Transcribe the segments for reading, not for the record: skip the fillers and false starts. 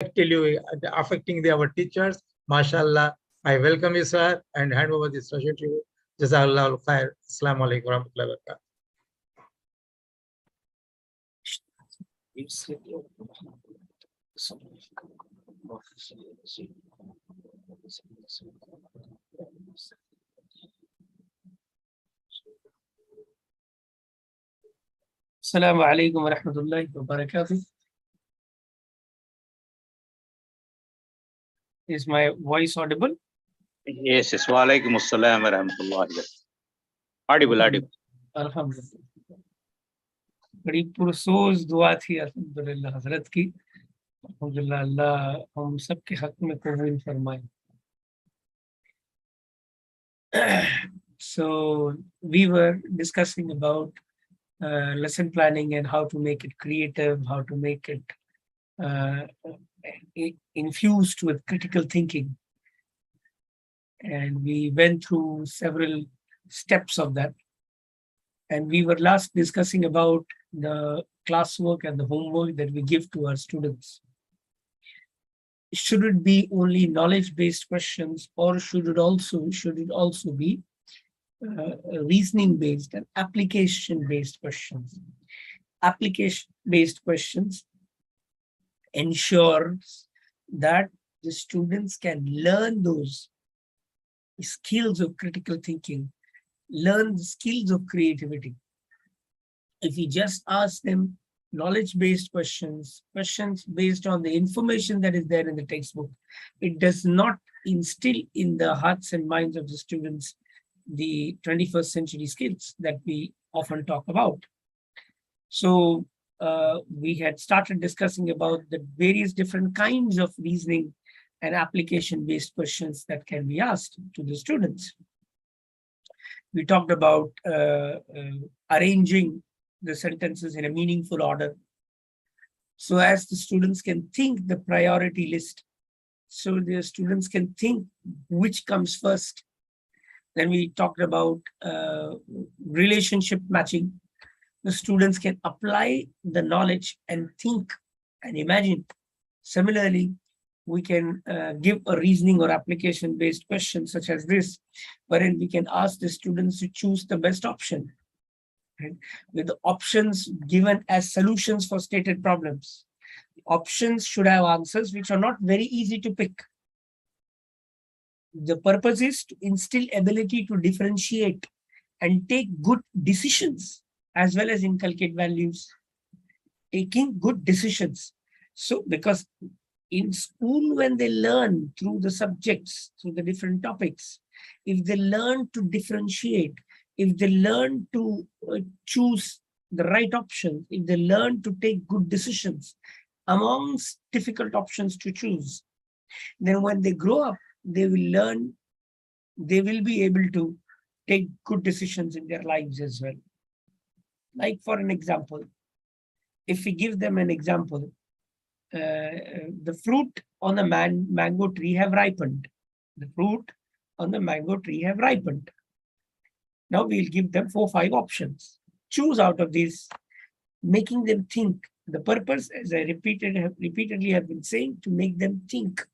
affecting our teachers. MashaAllah. I welcome you, sir, and hand over this session to you. Jazakallah khair. Assalamu alaikum warahmatullahi wabarakatuh. Assalamu alaikum wa rahmatullahi wa barakatuh. Is my voice audible? Yes, yes. Wa alaikum assalam wa rahmatullahi. Audible, audible. Alhamdulillah. बड़ी पुरसोज दुआ थी अल्हम्दुलिल्लाह हजरत की. अल्हम्दुलिल्लाह अल्लाह हम सबके हक में कबूल फरमाए. So we were discussing about lesson planning and how to make it creative, how to make it infused with critical thinking. And we went through several steps of that. And we were last discussing about the classwork and the homework that we give to our students. Should it be only knowledge-based questions, or should it also be reasoning-based and application-based questions? Application-based questions ensures that the students can learn those skills of critical thinking, learn the skills of creativity. If we just ask them knowledge-based questions based on the information that is there in the textbook, it does not instill in the hearts and minds of the students the 21st century skills that we often talk about. So we had started discussing about the various different kinds of reasoning and application-based questions that can be asked to the students. We talked about arranging the sentences in a meaningful order, so as the students can think the priority list, so the students can think which comes first. Then we talked about relationship matching. The students can apply the knowledge and think and imagine. Similarly, we can give a reasoning or application-based question such as this, wherein we can ask the students to choose the best option, right? With the options given as solutions for stated problems. Options should have answers which are not very easy to pick. The purpose is to instill ability to differentiate and take good decisions, as well as inculcate values. Taking good decisions. So, because in school, when they learn through the subjects, through the different topics, if they learn to differentiate, if they learn to choose the right option, if they learn to take good decisions amongst difficult options to choose, then when they grow up, they will learn, they will be able to take good decisions in their lives as well. Like for an example, if we give them an example, the fruit on the mango tree have ripened. The fruit on the mango tree have ripened. Now we'll give them 4 or 5 options. Choose out of these, making them think. The purpose, as I repeatedly have been saying, to make them think.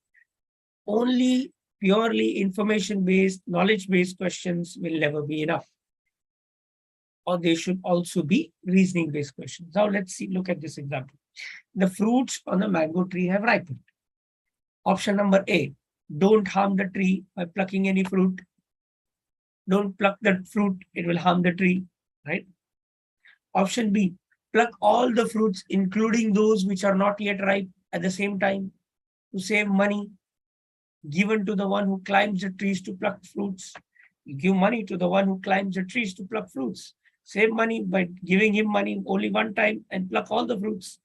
Only purely information-based, knowledge-based questions will never be enough. Or they should also be reasoning-based questions. Now let's look at this example. The fruits on the mango tree have ripened. Option number A, don't harm the tree by plucking any fruit. Don't pluck the fruit, it will harm the tree, right? Option B, pluck all the fruits, including those which are not yet ripe at the same time, to save money given to the one who climbs the trees to pluck fruits. You give money to the one who climbs the trees to pluck fruits. Save money by giving him money only one time and pluck all the fruits.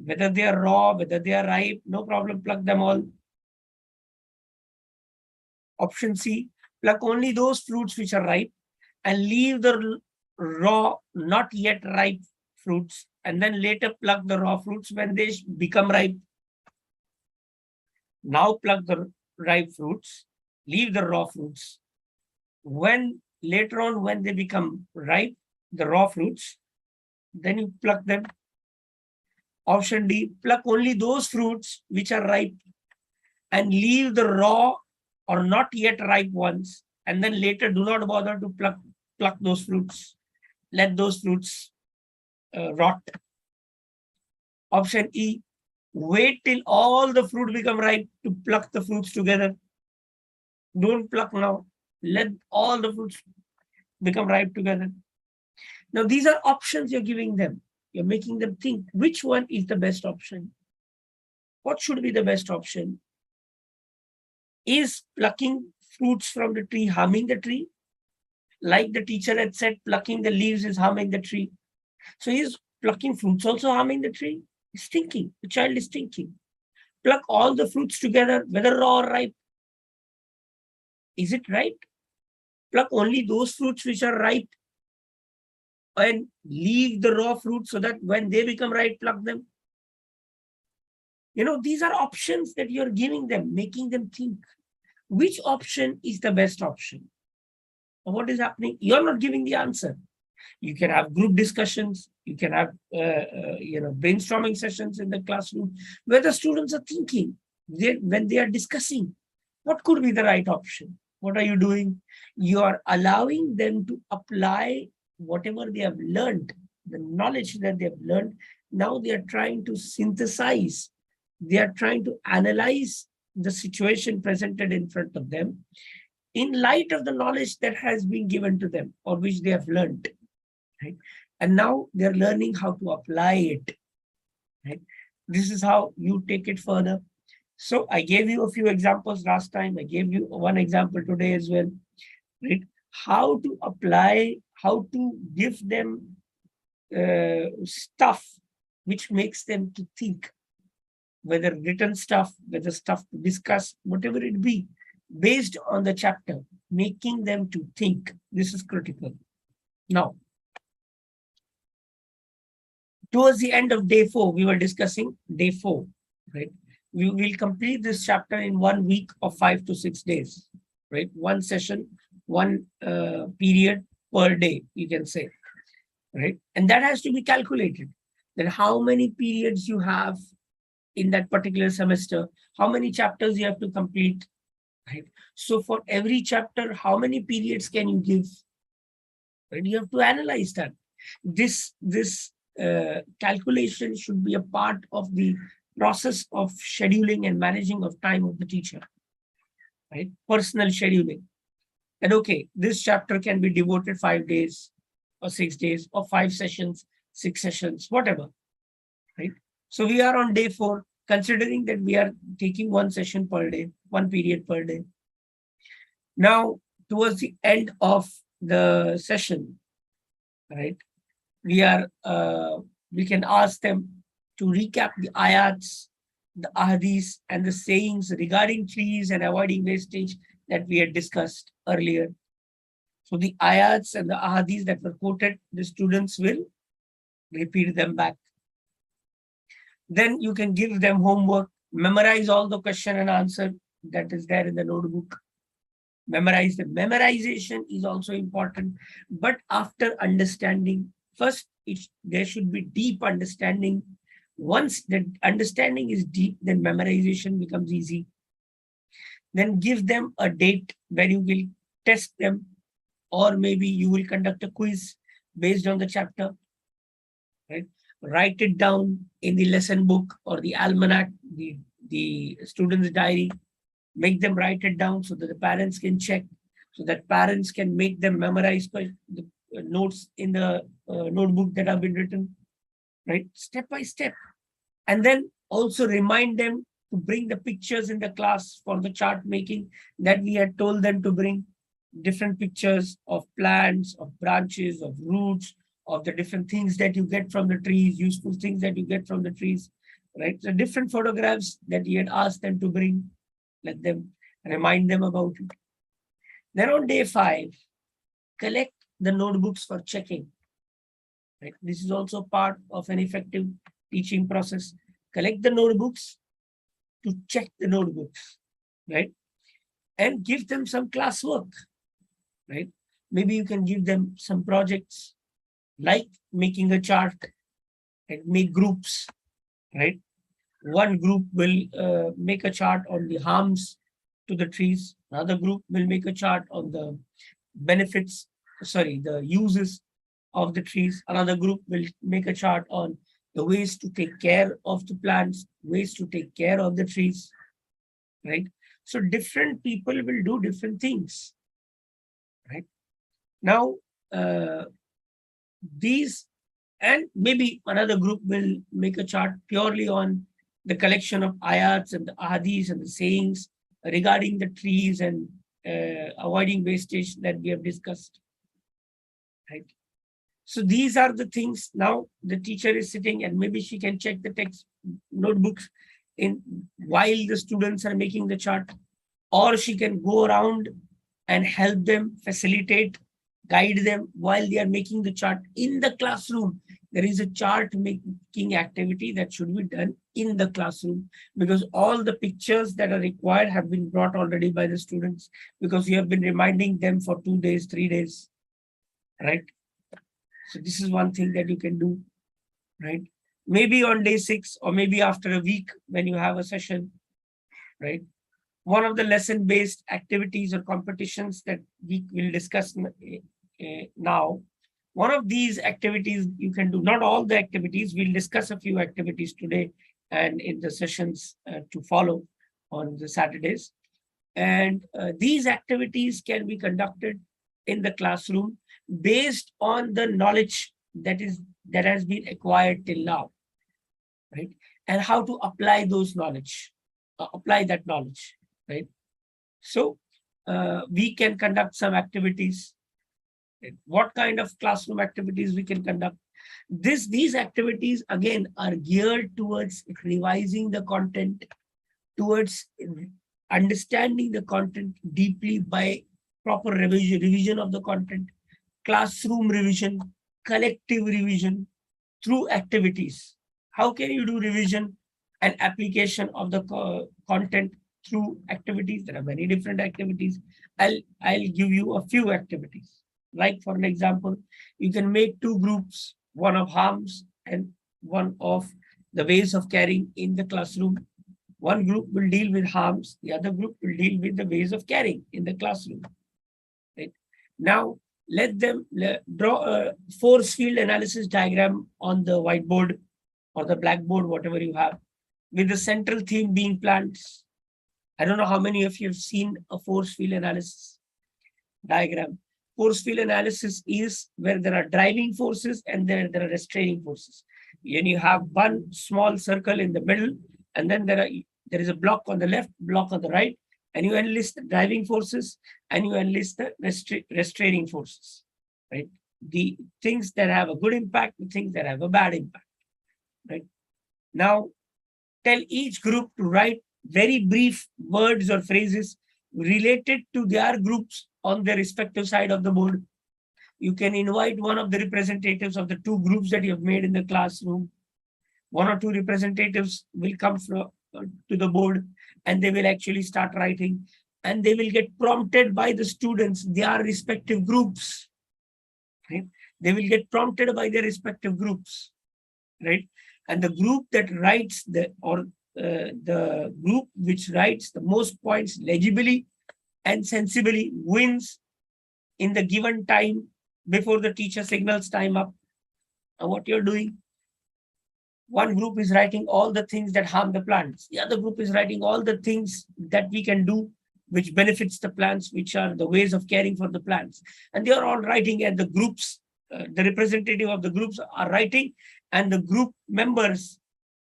Whether they are raw, whether they are ripe, no problem, pluck them all. Option C, pluck only those fruits which are ripe and leave the raw, not yet ripe fruits, and then later pluck the raw fruits when they become ripe. Now pluck the ripe fruits, leave the raw fruits. When later on, when they become ripe, the raw fruits, then you pluck them. Option D, pluck only those fruits which are ripe and leave the raw or not yet ripe ones, and then later do not bother to pluck those fruits. Let those fruits rot. Option E, wait till all the fruit become ripe to pluck the fruits together. Don't pluck now. Let all the fruits become ripe together. Now, these are options you're giving them. You're making them think which one is the best option. What should be the best option? Is plucking fruits from the tree harming the tree? Like the teacher had said, plucking the leaves is harming the tree. So is plucking fruits also harming the tree? He's thinking. The child is thinking. Pluck all the fruits together, whether raw or ripe. Is it right? Pluck only those fruits which are ripe and leave the raw fruits so that when they become ripe, pluck them. These are options that you're giving them, making them think. Which option is the best option? And what is happening? You're not giving the answer. You can have group discussions. You can have brainstorming sessions in the classroom where the students are thinking when they are discussing what could be the right option. What are you doing? You are allowing them to apply whatever they have learned, the knowledge that they have learned. Now they are trying to synthesize. They are trying to analyze the situation presented in front of them in light of the knowledge that has been given to them or which they have learned. Right? And now they're learning how to apply it. Right? This is how you take it further. So I gave you a few examples last time. I gave you one example today as well. Right? How to apply, how to give them stuff which makes them to think, whether written stuff, whether stuff to discuss, whatever it be, based on the chapter, making them to think. This is critical. Now, towards the end of day 4, we were discussing day 4, right? We will complete this chapter in 1 week of 5 to 6 days, right? One session, one period per day, you can say, right? And that has to be calculated. Then how many periods you have in that particular semester, how many chapters you have to complete, right? So for every chapter, how many periods can you give? Right? You have to analyze that. This calculation should be a part of the process of scheduling and managing of time of the teacher, right? Personal scheduling. And okay, this chapter can be devoted 5 days or 6 days or 5 sessions, 6 sessions, whatever, right? So we are on day 4, considering that we are taking 1 session per day, 1 period per day. Now, towards the end of the session, right, we can ask them to recap the ayats, the ahadith, and the sayings regarding trees and avoiding wastage that we had discussed earlier. So the ayats and the ahadith that were quoted, the students will repeat them back. Then you can give them homework, memorize all the question and answer that is there in the notebook. Memorize them. Memorization is also important, but after understanding, first there should be deep understanding. Once the understanding is deep, then memorization becomes easy. Then give them a date where you will test them, or maybe you will conduct a quiz based on the chapter. Right? Write it down in the lesson book or the almanac, the student's diary. Make them write it down so that the parents can check, so that parents can make them memorize the notes in the notebook that have been written, right? Step by step. And then also remind them to bring the pictures in the class for the chart making that we had told them to bring. Different pictures of plants, of branches, of roots, of the different things that you get from the trees, useful things that you get from the trees, right? So different photographs that you had asked them to bring. Let them remind them about it. Then on day 5, collect the notebooks for checking. Right? This is also part of an effective teaching process. Collect the notebooks to check the notebooks, right? And give them some classwork, right? Maybe you can give them some projects like making a chart and make groups, right? One group will make a chart on the harms to the trees. Another group will make a chart on the benefits, sorry, the uses of the trees. Another group will make a chart on the ways to take care of the plants, ways to take care of the trees, right? So different people will do different things, right? Now, these, and maybe another group will make a chart purely on the collection of ayats and the ahadis and the sayings regarding the trees and avoiding wastage that we have discussed, right? So these are the things. Now the teacher is sitting and maybe she can check the text notebooks in while the students are making the chart, or she can go around and help them, facilitate, guide them while they are making the chart in the classroom. There is a chart making activity that should be done in the classroom, because all the pictures that are required have been brought already by the students, because we have been reminding them for 2 days, 3 days, right? So this is one thing that you can do, right? Maybe on day 6 or maybe after a week when you have a session, right? One of the lesson-based activities or competitions that we will discuss now. One of these activities you can do, not all the activities, we'll discuss a few activities today and in the sessions to follow on the Saturdays. And these activities can be conducted in the classroom based on the knowledge that has been acquired till now, right? And how to apply those knowledge, apply that knowledge, right? So we can conduct some activities. What kind of classroom activities we can conduct? These activities again are geared towards revising the content, towards understanding the content deeply by proper revision of the content, classroom revision, collective revision through activities. How can you do revision and application of the content through activities? There are many different activities. I'll give you a few activities. Like for an example, you can make 2 groups, one of harms and one of the ways of caring in the classroom. One group will deal with harms, the other group will deal with the ways of caring in the classroom. Right? Now, let them draw a force field analysis diagram on the whiteboard or the blackboard, whatever you have, with the central theme being plants. I don't know how many of you have seen a force field analysis diagram. Force field analysis is where there are driving forces and there are restraining forces. When you have one small circle in the middle, and then there is a block on the left, block on the right, and you enlist the driving forces and you enlist the restraining forces, right? The things that have a good impact, the things that have a bad impact, right? Now, tell each group to write very brief words or phrases related to their groups on their respective side of the board. You can invite one of the representatives of the 2 groups that you have made in the classroom. 1 or 2 representatives will come to the board and they will actually start writing, and they will get prompted by the students, their respective groups. Right? They will get prompted by their respective groups, right? And the group that writes the group which writes the most points legibly and sensibly wins in the given time before the teacher signals time up. And what you're doing, one group is writing all the things that harm the plants. The other group is writing all the things that we can do which benefits the plants, which are the ways of caring for the plants. And they are all writing, and the groups, the representative of the groups are writing, and the group members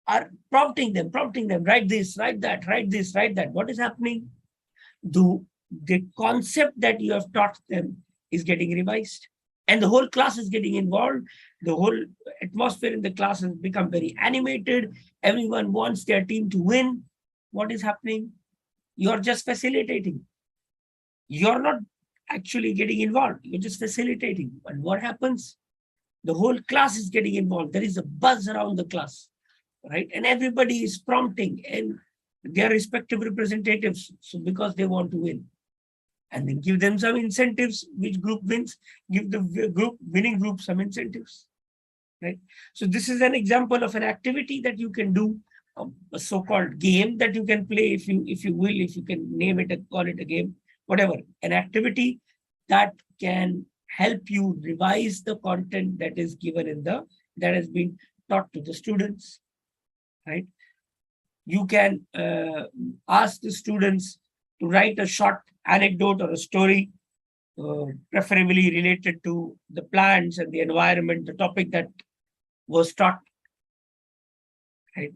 are prompting them, write this, write that, write this, write that. What is happening? The concept that you have taught them is getting revised, and the whole class is getting involved. The whole atmosphere in the class has become very animated. Everyone wants their team to win. What is happening? You're just facilitating. You're not actually getting involved. You're just facilitating. And what happens? The whole class is getting involved. There is a buzz around the class, right? And everybody is prompting and their respective representatives, so because they want to win. And then give them some incentives. Which group wins? Give the winning group some incentives. right? So this is an example of an activity that you can do, a so-called game that you can play, if you will, if you can name it and call it a game, whatever, an activity that can help you revise the content that is given that has been taught to the students, right? You can ask the students to write a short anecdote or a story, preferably related to the plants and the environment, the topic that was taught, right?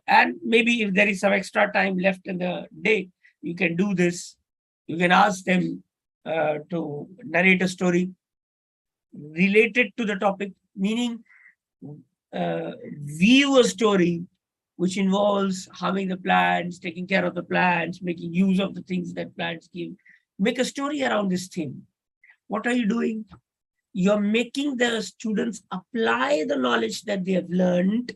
And maybe if there is some extra time left in the day, you can do this. You can ask them to narrate a story related to the topic, meaning view a story which involves harming the plants, taking care of the plants, making use of the things that plants give. Make a story around this theme. What are you doing? You're making the students apply the knowledge that they have learned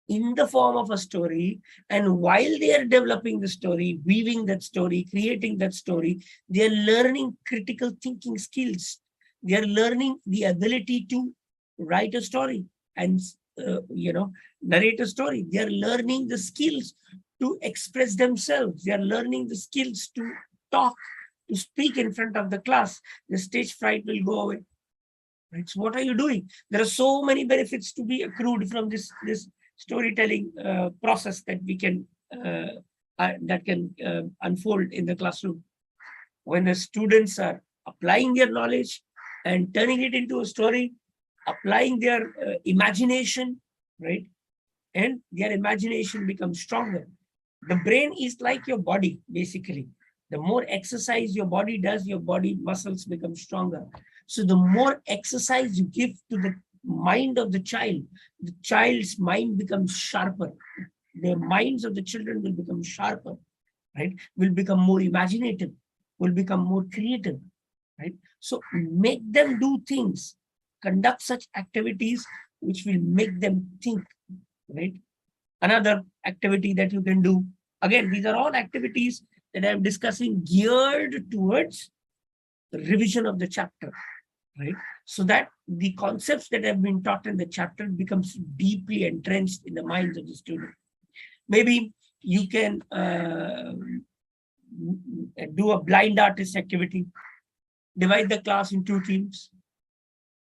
in the form of a story. And while they are developing the story, weaving that story, creating that story, they are learning critical thinking skills. They are learning the ability to write a story and narrate a story. They are learning the skills to express themselves. They are learning the skills to talk, to speak in front of the class. The stage fright will go away. Right? So what are you doing? There are so many benefits to be accrued from this storytelling process that we can unfold in the classroom. When the students are applying their knowledge and turning it into a story, applying their imagination, right? And their imagination becomes stronger. The brain is like your body, basically. The more exercise your body does, your body muscles become stronger. So the more exercise you give to the mind of the child's mind becomes sharper. The minds of the children will become sharper, right? Will become more imaginative, will become more creative, right? So make them do things, conduct such activities which will make them think, right? Another activity that you can do, again, these are all activities that I'm discussing geared towards the revision of the chapter, right? So that the concepts that have been taught in the chapter becomes deeply entrenched in the minds of the student. Maybe you can do a blind artist activity, divide the class in 2 teams,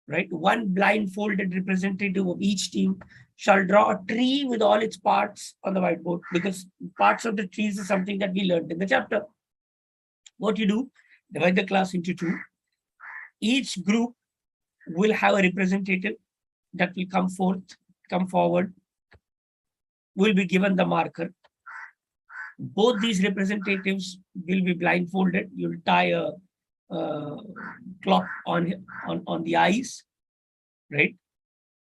right? One blindfolded representative of each team shall draw a tree with all its parts on the whiteboard, because parts of the trees is something that we learned in the chapter. What you do, divide the class into 2. Each group will have a representative that will come forward, will be given the marker. Both these representatives will be blindfolded. You'll tie a cloth on the eyes, right?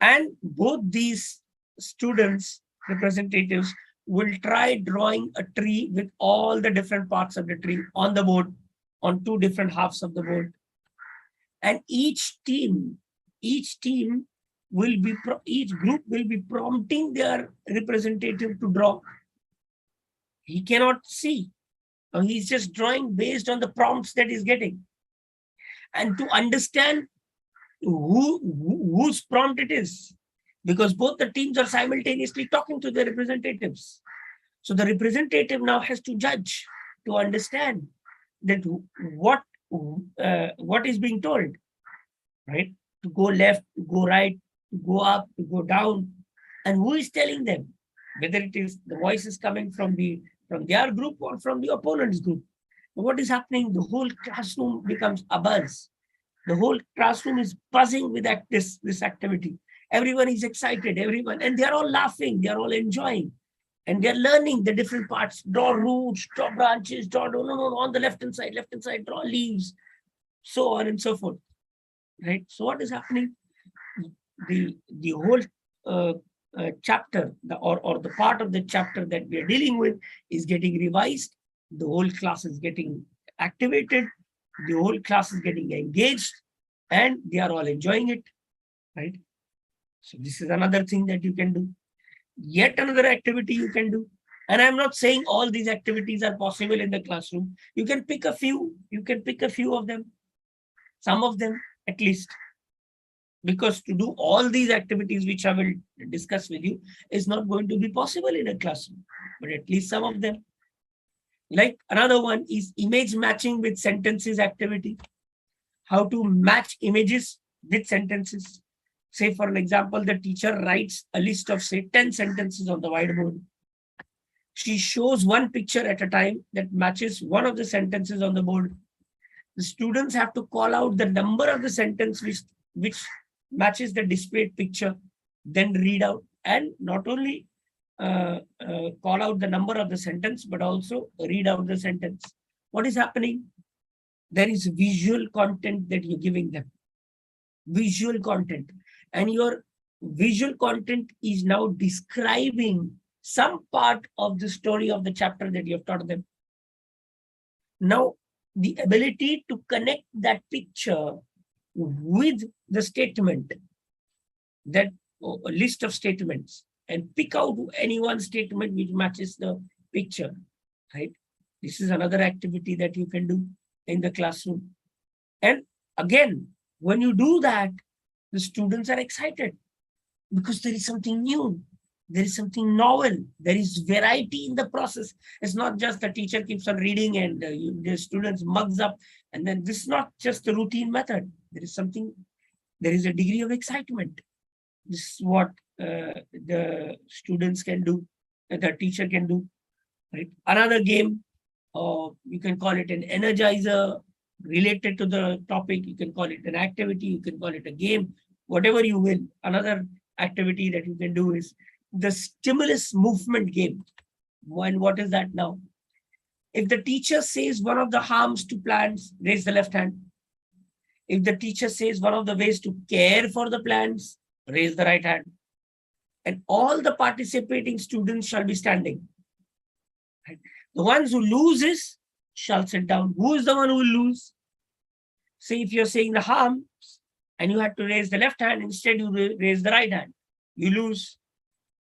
And both these students, representatives, will try drawing a tree with all the different parts of the tree on the board, on 2 different halves of the board. And each group will be prompting their representative to draw. He cannot see. He's just drawing based on the prompts that he's getting. And to understand whose prompt it is, because both the teams are simultaneously talking to the representatives. So the representative now has to judge, to understand that what is being told, right? To go left, to go right, to go up, to go down, and who is telling them, whether it is the voice is coming from their group or from the opponent's group. What is happening? The whole classroom becomes abuzz. The whole classroom is buzzing with this activity. Everyone is excited, and they're all laughing, they're all enjoying, and they're learning the different parts. Draw roots, draw branches, draw on the left hand side, draw leaves, so on and so forth. Right? So what is happening? The whole chapter, or the part of the chapter that we are dealing with is getting revised. The whole class is getting activated. The whole class is getting engaged, and they are all enjoying it, right? So this is another thing that you can do. Yet another activity you can do. And I'm not saying all these activities are possible in the classroom. You can pick a few. You can pick a few of them, some of them at least. Because to do all these activities, which I will discuss with you, is not going to be possible in a classroom, but at least some of them. Like another one is image matching with sentences activity. How to match images with sentences. Say, for an example, the teacher writes a list of, say, 10 sentences on the whiteboard. She shows one picture at a time that matches one of the sentences on the board. The students have to call out the number of the sentence which matches the displayed picture, then read out, and not only call out the number of the sentence, but also read out the sentence. What is happening? There is visual content that you're giving them. Visual content. And your visual content is now describing some part of the story of the chapter that you have taught them. Now, the ability to connect that picture with the statement, that a list of statements, and pick out any one statement which matches the picture, right? This is another activity that you can do in the classroom. And again, when you do that, the students are excited because there is something new. There is something novel. There is variety in the process. It's not just the teacher keeps on reading and the students mugs up. And then this is not just a routine method. There is something, there is a degree of excitement. This is what the students can do, the teacher can do. Right? Another game, you can call it an energizer related to the topic. You can call it an activity. You can call it a game, whatever you will. Another activity that you can do is the stimulus movement game. And what is that now? If the teacher says one of the harms to plants, raise the left hand. If the teacher says one of the ways to care for the plants, raise the right hand. And all the participating students shall be standing. Right? The ones who loses shall sit down. Who is the one who will lose? Say if you're saying the harm and you had to raise the left hand, instead you raise the right hand, you lose.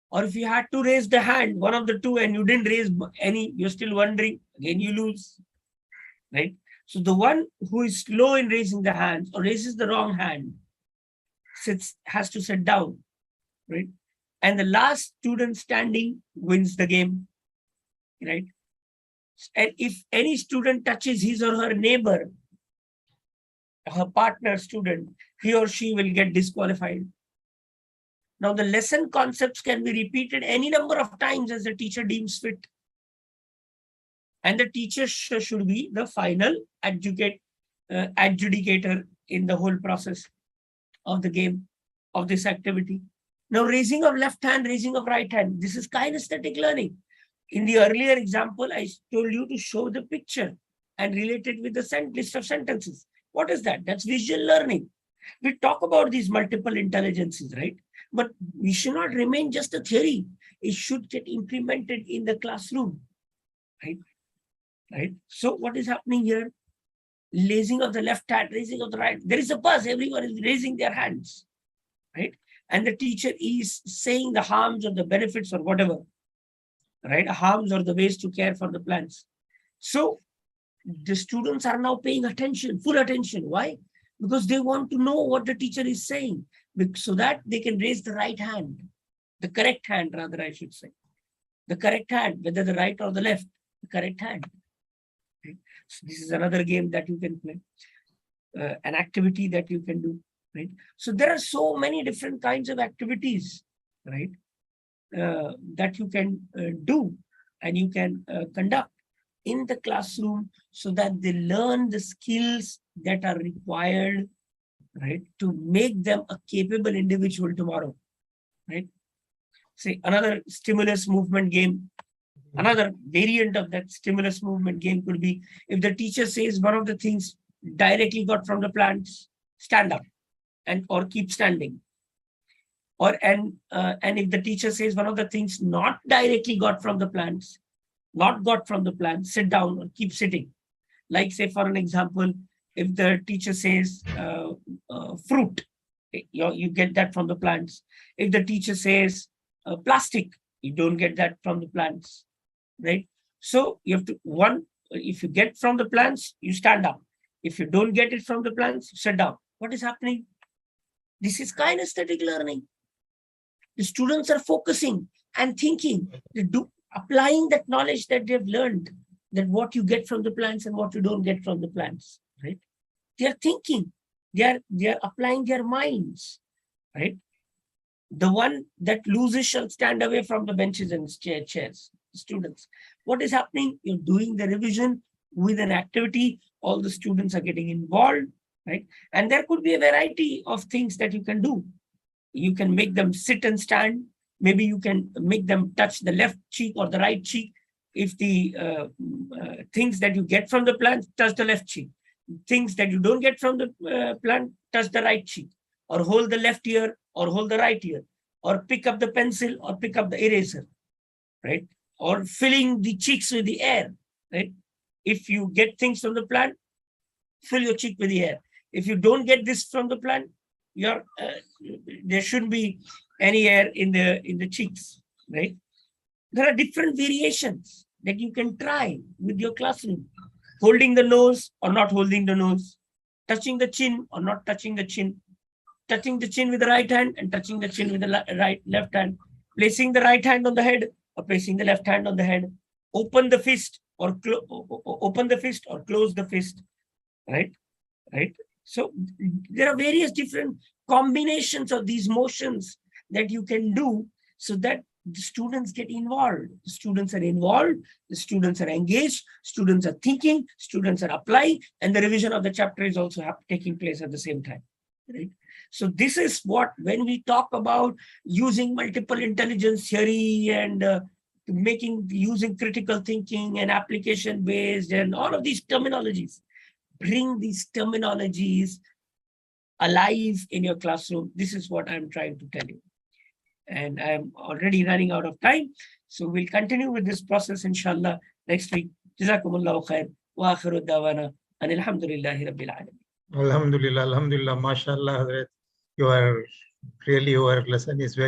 Or if you had to raise the hand, one of the two, and you didn't raise any, you're still wondering, again you lose. Right? So the one who is slow in raising the hands or raises the wrong hand has to sit down. Right? And the last student standing wins the game. Right? And if any student touches his or her neighbor, her partner student, he or she will get disqualified. Now, the lesson concepts can be repeated any number of times as the teacher deems fit. And the teacher should be the final adjudicator in the whole process of the game, of this activity. Now, raising of left hand, raising of right hand, this is kinesthetic learning. In the earlier example, I told you to show the picture and relate it with the list of sentences. What is that? That's visual learning. We talk about these multiple intelligences, right? But we should not remain just a theory. It should get implemented in the classroom, right? Right. So what is happening here? Raising of the left hand, raising of the right. There is a buzz. Everyone is raising their hands, right? And the teacher is saying the harms or the benefits or whatever, right? Harms or the ways to care for the plants. So the students are now paying attention, full attention. Why? Because they want to know what the teacher is saying, so that they can raise the right hand, the correct hand, rather, I should say. The correct hand, whether the right or the left, the correct hand. Okay. So this is another game that you can play, an activity that you can do, right? So there are so many different kinds of activities, right, that you can do and you can conduct in the classroom so that they learn the skills that are required, right, to make them a capable individual tomorrow, right? Say another stimulus movement game, another variant of that stimulus movement game could be if the teacher says one of the things directly got from the plants, stand up and or keep standing. Or and if the teacher says one of the things not directly got from the plants, sit down or keep sitting. Like say for an example, if the teacher says fruit, you get that from the plants. If the teacher says plastic, you don't get that from the plants, right? So you have to, if you get from the plants, you stand up. If you don't get it from the plants, sit down. What is happening? This is kinesthetic learning. The students are focusing and thinking, applying that knowledge that they've learned, that what you get from the plants and what you don't get from the plants, right? They are thinking, they are applying their minds, right? The one that loses shall stand away from the benches and chairs. Students, what is happening? You're doing the revision with an activity. All the students are getting involved, right? And there could be a variety of things that you can do. You can make them sit and stand. Maybe you can make them touch the left cheek or the right cheek. If the things that you get from the plant, touch the left cheek. Things that you don't get from the plant, touch the right cheek. Or hold the left ear or hold the right ear. Or pick up the pencil or pick up the eraser, right? Or filling the cheeks with the air, right? If you get things from the plant, fill your cheek with the air. If you don't get this from the plant, there shouldn't be any air in the cheeks, right? There are different variations that you can try with your classroom. Holding the nose or not holding the nose, touching the chin or not touching the chin, touching the chin with the right hand and touching the chin with the left hand, placing the right hand on the head or placing the left hand on the head, open the fist or close the fist, right? So there are various different combinations of these motions that you can do so that the students get involved. The students are involved, the students are engaged, students are thinking, students are applying, and the revision of the chapter is also taking place at the same time, right? So this is what, when we talk about using multiple intelligence theory and using critical thinking and application based and all of these terminologies, bring these terminologies alive in your classroom. This is what I'm trying to tell you. And I'm already running out of time. So we'll continue with this process, inshallah, next week. Jazakumullahu khair. Wa akhiru dawana. And alhamdulillahi rabbil alameen. Alhamdulillah, Alhamdulillah, mashallah, Hazrat. Your lesson is very